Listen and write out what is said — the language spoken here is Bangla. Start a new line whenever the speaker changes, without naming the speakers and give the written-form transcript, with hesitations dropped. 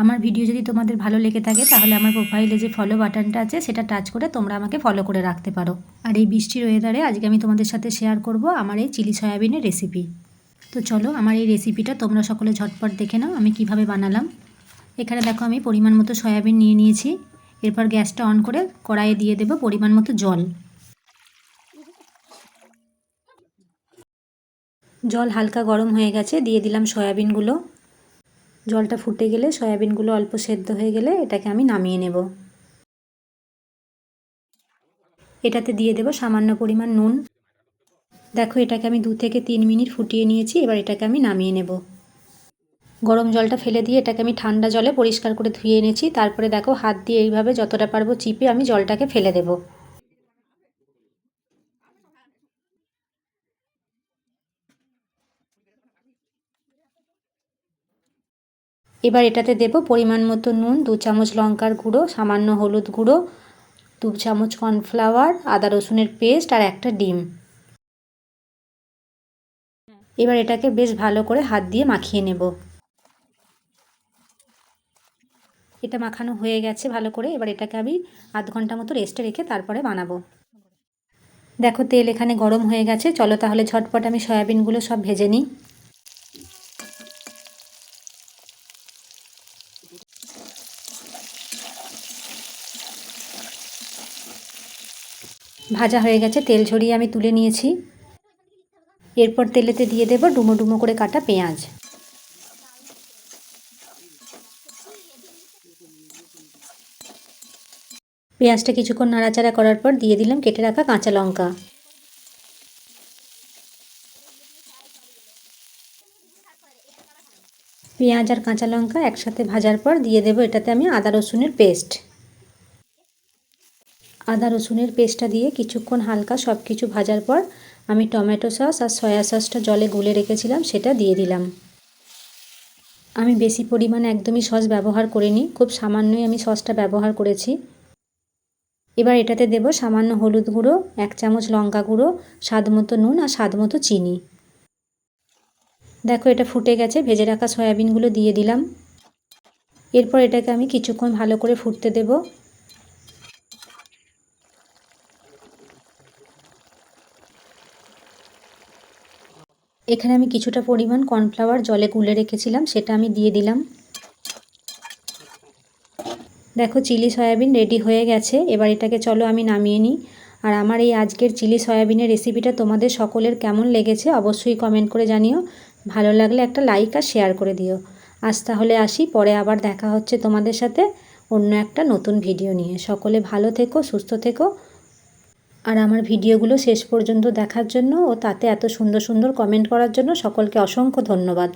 আমার ভিডিও যদি তোমাদের ভালো লেগে থাকে তাহলে আমার প্রোফাইলে যে ফলো বাটনটা আছে সেটা টাচ করে তোমরা আমাকে ফলো করে রাখতে পারো। আর এই বৃষ্টির ওয়েদারে আজকে আমি তোমাদের সাথে শেয়ার করব আমার এই চিলি সয়াবিনের রেসিপি। তো চলো আমার এই রেসিপিটা তোমরা সকলে ঝটপট দেখে নাও আমি কিভাবে বানালাম। এখানে দেখো আমি পরিমাণ মতো সয়াবিন নিয়ে নিয়েছি। এরপর গ্যাসটা অন করে কড়াইয়ে দিয়ে দেব পরিমাণ মতো জল। জল হালকা গরম হয়ে গেছে, দিয়ে দিলাম সয়াবিনগুলো। জলটা ফুটে গেলে সয়াবিনগুলো অল্প সেদ্ধ হয়ে গেলে এটাকে আমি নামিয়ে নেব। এটাতে দিয়ে দেব সামান্য পরিমাণ নুন। দেখো এটাকে আমি 2 থেকে 3 মিনিট ফুটিয়ে নিয়েছি। এবার এটাকে আমি নামিয়ে নেব। গরম জলটা ফেলে দিয়ে এটাকে আমি ঠান্ডা জলে পরিষ্কার করে ধুয়ে এনেছি। তারপরে দেখো হাত দিয়ে এইভাবে যতটা পারবো চিপে আমি জলটাকে ফেলে দেব। এবার এটাতে দেব পরিমাণ মতো নুন, 2 চামচ লঙ্কার গুঁড়ো, সামান্য হলুদ গুঁড়ো, 2 চামচ কর্নফ্লাওয়ার, আদা রসুনের পেস্ট আর একটা ডিম। এবার এটাকে বেশ ভালো করে হাত দিয়ে মাখিয়ে নেব। এটা মাখানো হয়ে গেছে ভালো করে। এবার এটাকে আমি আধ ঘন্টা মতো রেস্টে রেখে তারপরে বানাবো। দেখো তেল এখানে গরম হয়ে গেছে, চলো তাহলে ঝটপট আমি সয়াবিনগুলো সব ভেজে নিই। ভাজা হয়ে গেছে, তেল ঝরিয়ে আমি তুলে নিয়েছি। এরপর তেলেতে দিয়ে দেব ডুমো ডুমো করে কাটা পেঁয়াজ। পেঁয়াজটা কিছুক্ষণ নাড়াচাড়া করার পর দিয়ে দিলাম কেটে রাখা কাঁচা লঙ্কা। পেঁয়াজ আর কাঁচা লঙ্কা একসাথে ভাজার পর দিয়ে দেব এটাতে আমি আদা রসুনের পেস্ট। আদা রসুনের পেস্টটা দিয়ে কিছুক্ষণ হালকা সব কিছু ভাজার পর আমি টমেটো সস আর সয়া সসটা জলে গুলে রেখেছিলাম সেটা দিয়ে দিলাম। আমি বেশি পরিমাণে একদমই সস ব্যবহার করিনি, খুব সামান্যই আমি সসটা ব্যবহার করেছি। এবার এটাতে দেব সামান্য হলুদ গুঁড়ো, 1 চামচ লঙ্কা গুঁড়ো, স্বাদ মতো নুন আর স্বাদ মতো চিনি। দেখো এটা ফুটে গেছে, ভেজে রাখা সয়াবিনগুলো দিয়ে দিলাম। এরপর এটাকে আমি কিছুক্ষণ ভালো করে ফুটতে দেব। এখানে আমি কিছুটা পরিমাণ কর্নফ্লাওয়ার জলে গুলে রেখেছিলাম সেটা আমি দিয়ে দিলাম। দেখো চিলি সয়াবিন রেডি হয়ে গেছে। এবার এটাকে চলো আমি নামিয়ে নিই। আর আমার এই আজকের চিলি সয়াবিনের রেসিপিটা তোমাদের সকলের কেমন লেগেছে অবশ্যই কমেন্ট করে জানিও। ভালো লাগলে একটা লাইক আর শেয়ার করে দিও। আজ তাহলে আসি, পরে আবার দেখা হচ্ছে তোমাদের সাথে অন্য একটা নতুন ভিডিও নিয়ে। সকলে ভালো থেকো, সুস্থ থেকো। আর আমার ভিডিওগুলো শেষ পর্যন্ত দেখার জন্য ও তাতে এত সুন্দর সুন্দর কমেন্ট করার জন্য সকলকে অসংখ্য ধন্যবাদ।